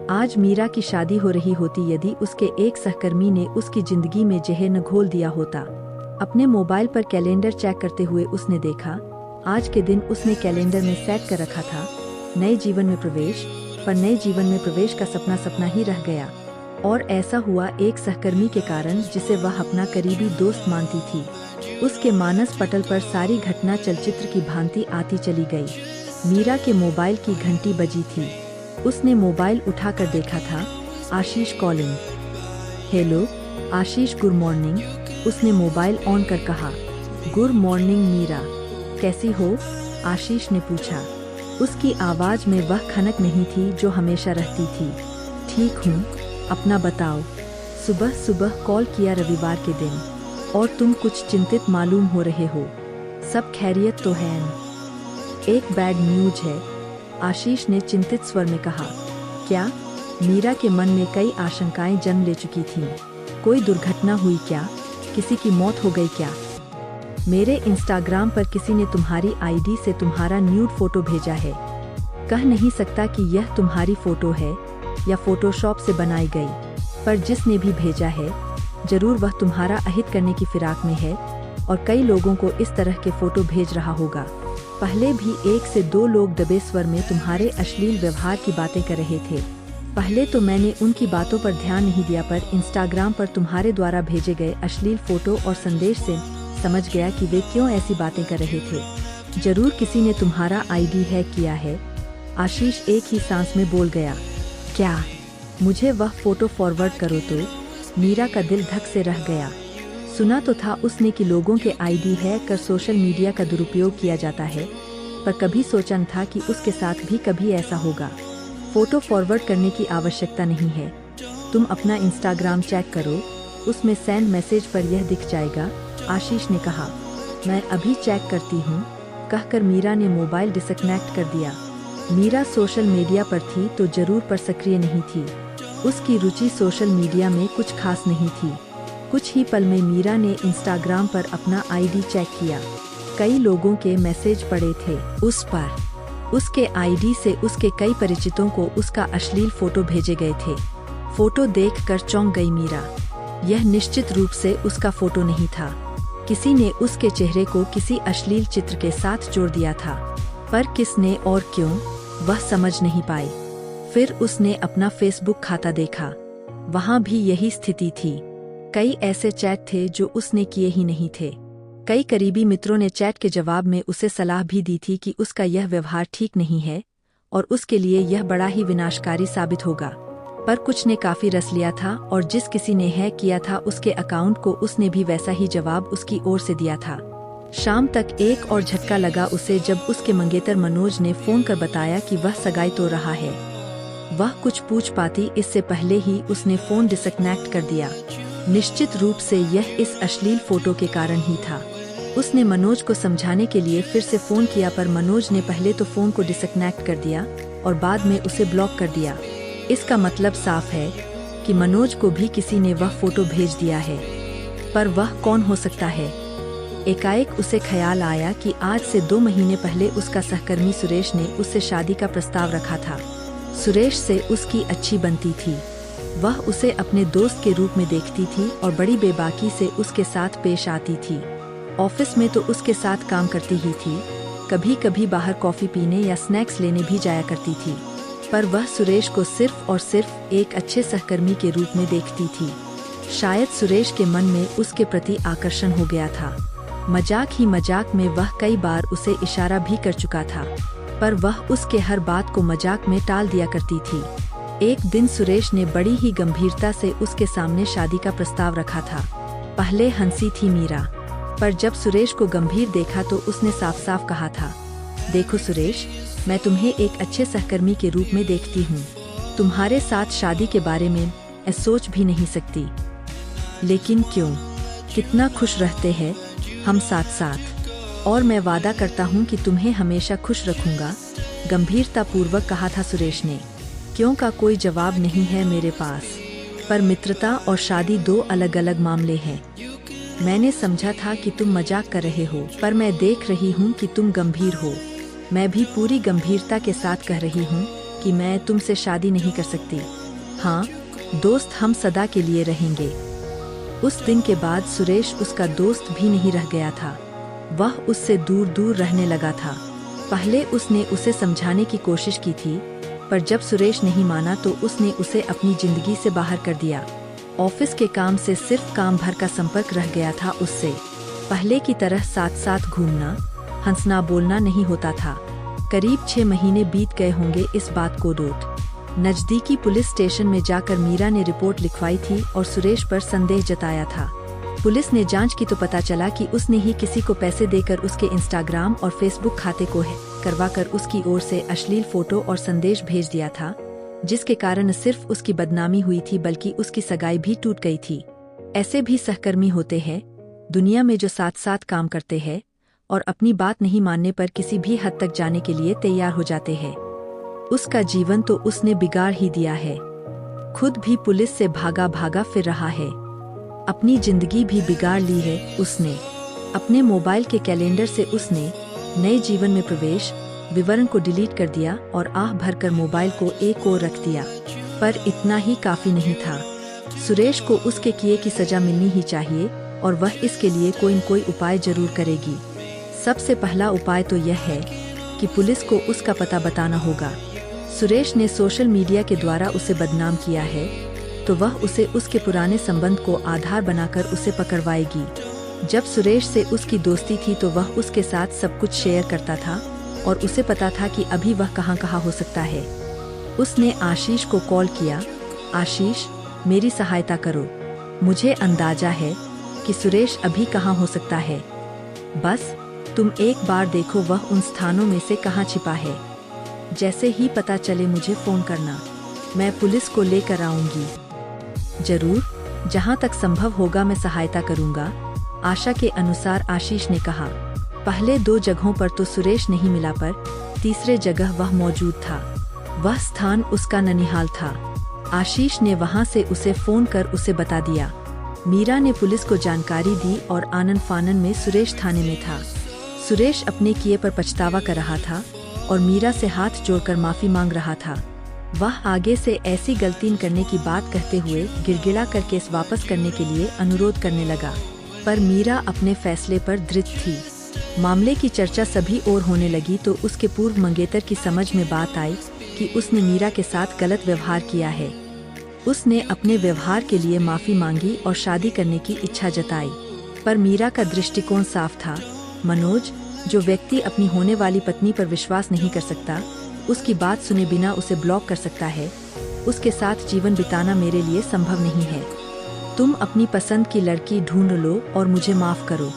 आज मीरा की शादी हो रही होती यदि उसके एक सहकर्मी ने उसकी जिंदगी में जहर न घोल दिया होता। अपने मोबाइल पर कैलेंडर चेक करते हुए उसने देखा, आज के दिन उसने कैलेंडर में सेट कर रखा था नए जीवन में प्रवेश, पर नए जीवन में प्रवेश का सपना सपना ही रह गया। और ऐसा हुआ एक सहकर्मी के कारण जिसे वह अपना करीबी दोस्त मानती थी। उसके मानस पटल पर सारी घटना चलचित्र की भांति आती चली गई। मीरा के मोबाइल की घंटी बजी थी। उसने मोबाइल उठाकर देखा था, आशीष कॉलिंग। हेलो आशीष, गुड मॉर्निंग। उसने मोबाइल ऑन कर कहा। गुड मॉर्निंग मीरा, कैसी हो? आशीष ने पूछा। उसकी आवाज में वह खनक नहीं थी जो हमेशा रहती थी। ठीक हूँ, अपना बताओ। सुबह सुबह कॉल किया रविवार के दिन, और तुम कुछ चिंतित मालूम हो रहे हो। सब खैरियत तो है न? एक बैड न्यूज है, आशीष ने चिंतित स्वर में कहा। क्या? मीरा के मन में कई आशंकाएं जन्म ले चुकी थीं। कोई दुर्घटना हुई क्या? किसी की मौत हो गई क्या? मेरे इंस्टाग्राम पर किसी ने तुम्हारी आईडी से तुम्हारा न्यूड फोटो भेजा है। कह नहीं सकता कि यह तुम्हारी फोटो है या फोटोशॉप से बनाई गई, पर जिसने भी भेजा है जरूर वह तुम्हारा अहित करने की फिराक में है और कई लोगों को इस तरह के फोटो भेज रहा होगा। पहले भी 1 से 2 लोग दबे स्वर में तुम्हारे अश्लील व्यवहार की बातें कर रहे थे। पहले तो मैंने उनकी बातों पर ध्यान नहीं दिया, पर इंस्टाग्राम पर तुम्हारे द्वारा भेजे गए अश्लील फोटो और संदेश से समझ गया कि वे क्यों ऐसी बातें कर रहे थे। जरूर किसी ने तुम्हारा आईडी हैक किया है। आशीष एक ही सांस में बोल गया। क्या? मुझे वह फोटो फॉरवर्ड करो तो? मीरा का दिल धक से रह गया। सुना तो था उसने कि लोगों के आईडी हैक कर सोशल मीडिया का दुरुपयोग किया जाता है, पर कभी सोचा न था कि उसके साथ भी कभी ऐसा होगा। फोटो फॉरवर्ड करने की आवश्यकता नहीं है। तुम अपना इंस्टाग्राम चेक करो, उसमें सेंड मैसेज पर यह दिख जाएगा, आशीष ने कहा। मैं अभी चेक करती हूँ, कहकर मीरा ने मोबाइल डिस्कनेक्ट कर दिया। मीरा सोशल मीडिया पर थी तो जरूर पर सक्रिय नहीं थी। उसकी रुचि सोशल मीडिया में कुछ खास नहीं थी। कुछ ही पल में मीरा ने इंस्टाग्राम पर अपना आईडी चेक किया। कई लोगों के मैसेज पड़े थे उस पर। उसके आईडी से उसके कई परिचितों को उसका अश्लील फोटो भेजे गए थे। फोटो देखकर चौंक गई मीरा। यह निश्चित रूप से उसका फोटो नहीं था। किसी ने उसके चेहरे को किसी अश्लील चित्र के साथ जोड़ दिया था, पर किसने और क्यों, वह समझ नहीं पाई। फिर उसने अपना फेसबुक खाता देखा, वहां भी यही स्थिति थी। कई ऐसे चैट थे जो उसने किए ही नहीं थे। कई करीबी मित्रों ने चैट के जवाब में उसे सलाह भी दी थी कि उसका यह व्यवहार ठीक नहीं है और उसके लिए यह बड़ा ही विनाशकारी साबित होगा। पर कुछ ने काफी रस लिया था और जिस किसी ने हैक किया था उसके अकाउंट को, उसने भी वैसा ही जवाब उसकी ओर से दिया था। शाम तक एक और झटका लगा उसे जब उसके मंगेतर मनोज ने फोन कर बताया कि वह सगाई तो रहा है। वह कुछ पूछ पाती इससे पहले ही उसने फोन डिस्कनेक्ट कर दिया। निश्चित रूप से यह इस अश्लील फोटो के कारण ही था। उसने मनोज को समझाने के लिए फिर से फोन किया, पर मनोज ने पहले तो फोन को डिस्कनेक्ट कर दिया और बाद में उसे ब्लॉक कर दिया। इसका मतलब साफ है कि मनोज को भी किसी ने वह फोटो भेज दिया है। पर वह कौन हो सकता है? एकाएक उसे ख्याल आया कि आज से 2 महीने पहले उसका सहकर्मी सुरेश ने उससे शादी का प्रस्ताव रखा था। सुरेश से उसकी अच्छी बनती थी। वह उसे अपने दोस्त के रूप में देखती थी और बड़ी बेबाकी से उसके साथ पेश आती थी। ऑफिस में तो उसके साथ काम करती ही थी, कभी कभी बाहर कॉफी पीने या स्नैक्स लेने भी जाया करती थी। पर वह सुरेश को सिर्फ और सिर्फ एक अच्छे सहकर्मी के रूप में देखती थी। शायद सुरेश के मन में उसके प्रति आकर्षण हो गया था। मजाक ही मजाक में वह कई बार उसे इशारा भी कर चुका था, पर वह उसके हर बात को मजाक में टाल दिया करती थी। एक दिन सुरेश ने बड़ी ही गंभीरता से उसके सामने शादी का प्रस्ताव रखा था। पहले हंसी थी मीरा, पर जब सुरेश को गंभीर देखा तो उसने साफ साफ कहा था, देखो सुरेश, मैं तुम्हें एक अच्छे सहकर्मी के रूप में देखती हूँ। तुम्हारे साथ शादी के बारे में मैं सोच भी नहीं सकती। लेकिन क्यों? कितना खुश रहते हैं हम साथ साथ, और मैं वादा करता हूँ कि तुम्हें हमेशा खुश रखूंगा, गंभीरता पूर्वक कहा था सुरेश ने। क्यों का कोई जवाब नहीं है मेरे पास, पर मित्रता और शादी 2 अलग अलग मामले हैं। मैंने समझा था कि तुम मजाक कर रहे हो, पर मैं देख रही हूँ कि तुम गंभीर हो। मैं भी पूरी गंभीरता के साथ कह रही हूँ कि मैं तुमसे शादी नहीं कर सकती। हाँ दोस्त, हम सदा के लिए रहेंगे। उस दिन के बाद सुरेश उसका दोस्त भी नहीं रह गया था। वह उससे दूर दूर रहने लगा था। पहले उसने उसे समझाने की कोशिश की थी, पर जब सुरेश नहीं माना तो उसने उसे अपनी जिंदगी से बाहर कर दिया। ऑफिस के काम से सिर्फ काम भर का संपर्क रह गया था उससे। पहले की तरह साथ साथ घूमना, हंसना बोलना नहीं होता था। करीब 6 महीने बीत गए होंगे इस बात को रोट। नजदीकी पुलिस स्टेशन में जाकर मीरा ने रिपोर्ट लिखवाई थी और सुरेश पर संदेह जताया था। पुलिस ने जांच की तो पता चला कि उसने ही किसी को पैसे देकर उसके इंस्टाग्राम और फेसबुक खाते को हैक करवाकर उसकी ओर से अश्लील फोटो और संदेश भेज दिया था, जिसके कारण न सिर्फ उसकी बदनामी हुई थी बल्कि उसकी सगाई भी टूट गई थी। ऐसे भी सहकर्मी होते हैं दुनिया में जो साथ साथ काम करते हैं और अपनी बात नहीं मानने पर किसी भी हद तक जाने के लिए तैयार हो जाते हैं। उसका जीवन तो उसने बिगाड़ ही दिया है। खुद भी पुलिस से भागा भागा फिर रहा है, अपनी जिंदगी भी बिगाड़ ली है उसने। अपने मोबाइल के कैलेंडर से उसने नए जीवन में प्रवेश विवरण को डिलीट कर दिया और आह भरकर मोबाइल को एक ओर रख दिया। पर इतना ही काफी नहीं था। सुरेश को उसके किए की सजा मिलनी ही चाहिए और वह इसके लिए कोई न कोई उपाय जरूर करेगी। सबसे पहला उपाय तो यह है कि पुलिस को उसका पता बताना होगा। सुरेश ने सोशल मीडिया के द्वारा उसे बदनाम किया है तो वह उसे उसके पुराने संबंध को आधार बनाकर उसे पकड़वाएगी। जब सुरेश से उसकी दोस्ती थी तो वह उसके साथ सब कुछ शेयर करता था और उसे पता था कि अभी वह कहाँ कहाँ हो सकता है। उसने आशीष को कॉल किया, आशीष मेरी सहायता करो, मुझे अंदाजा है कि सुरेश अभी कहाँ हो सकता है। बस तुम एक बार देखो वह उन स्थानों में से कहाँ छिपा है। जैसे ही पता चले मुझे फोन करना, मैं पुलिस को लेकर आऊंगी। जरूर, जहां तक संभव होगा मैं सहायता करूंगा, आशा के अनुसार आशीष ने कहा। पहले 2 जगहों पर तो सुरेश नहीं मिला पर तीसरे जगह वह मौजूद था। वह स्थान उसका ननिहाल था। आशीष ने वहां से उसे फोन कर उसे बता दिया। मीरा ने पुलिस को जानकारी दी और आनन फानन में सुरेश थाने में था। सुरेश अपने किए पर पछतावा कर रहा था और मीरा से हाथ जोड़कर माफी मांग रहा था। वह आगे से ऐसी गलती न करने की बात कहते हुए गिड़गिड़ा कर केस वापस करने के लिए अनुरोध करने लगा, पर मीरा अपने फैसले पर दृढ़ थी। मामले की चर्चा सभी ओर होने लगी तो उसके पूर्व मंगेतर की समझ में बात आई कि उसने मीरा के साथ गलत व्यवहार किया है। उसने अपने व्यवहार के लिए माफी मांगी और शादी करने की इच्छा जताई, पर मीरा का दृष्टिकोण साफ था। मनोज, जो व्यक्ति अपनी होने वाली पत्नी पर विश्वास नहीं कर सकता, उसकी बात सुने बिना उसे ब्लॉक कर सकता है, उसके साथ जीवन बिताना मेरे लिए संभव नहीं है। तुम अपनी पसंद की लड़की ढूंढ लो और मुझे माफ करो।